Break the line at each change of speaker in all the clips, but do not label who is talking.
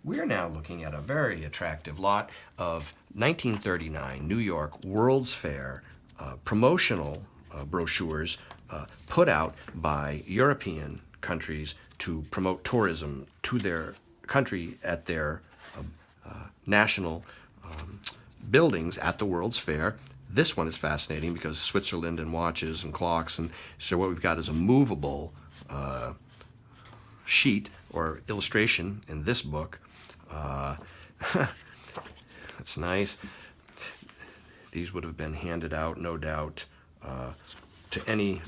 We're now looking at a very attractive lot of 1939 New York World's Fair promotional brochures put out by European countries to promote tourism to their country at their national buildings at the World's Fair. This one is fascinating because Switzerland and watches and clocks, and so what we've got is a movable sheet or illustration in this book. That's nice. These would have been handed out, no doubt, to any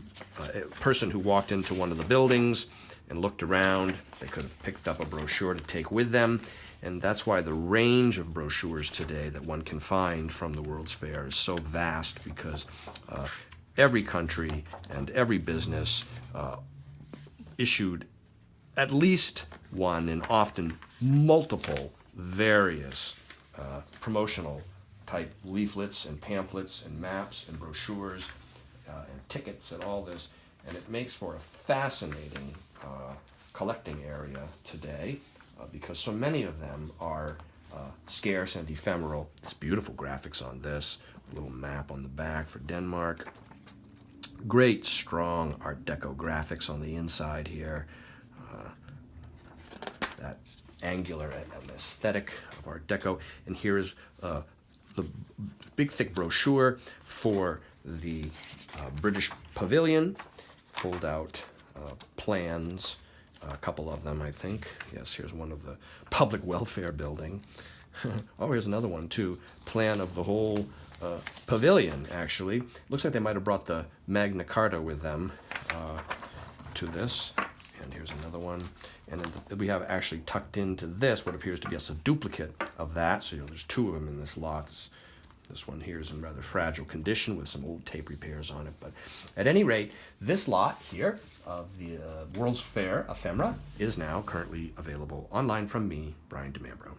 person who walked into one of the buildings and looked around. They could have picked up a brochure to take with them. And that's why the range of brochures today that one can find from the World's Fair is so vast, because every country and every business issued at least one and often multiple various promotional type leaflets and pamphlets and maps and brochures and tickets and all this. And it makes for a fascinating collecting area today. Because so many of them are scarce and ephemeral. It's beautiful graphics on this, a little map on the back for Denmark. Great, strong Art Deco graphics on the inside here. That angular aesthetic of Art Deco. And here is the big, thick brochure for the British Pavilion. Pulled out plans. A couple of them, I think. Yes, here's one of the public welfare building. Oh, here's another one, too. Plan of the whole pavilion, actually. Looks like they might have brought the Magna Carta with them to this. And here's another one. And then we have actually tucked into this what appears to be a duplicate of that. So there's two of them in this lot. This one here is in rather fragile condition with some old tape repairs on it. But at any rate, this lot here of the World's Fair ephemera is now currently available online from me, Brian DeMambro.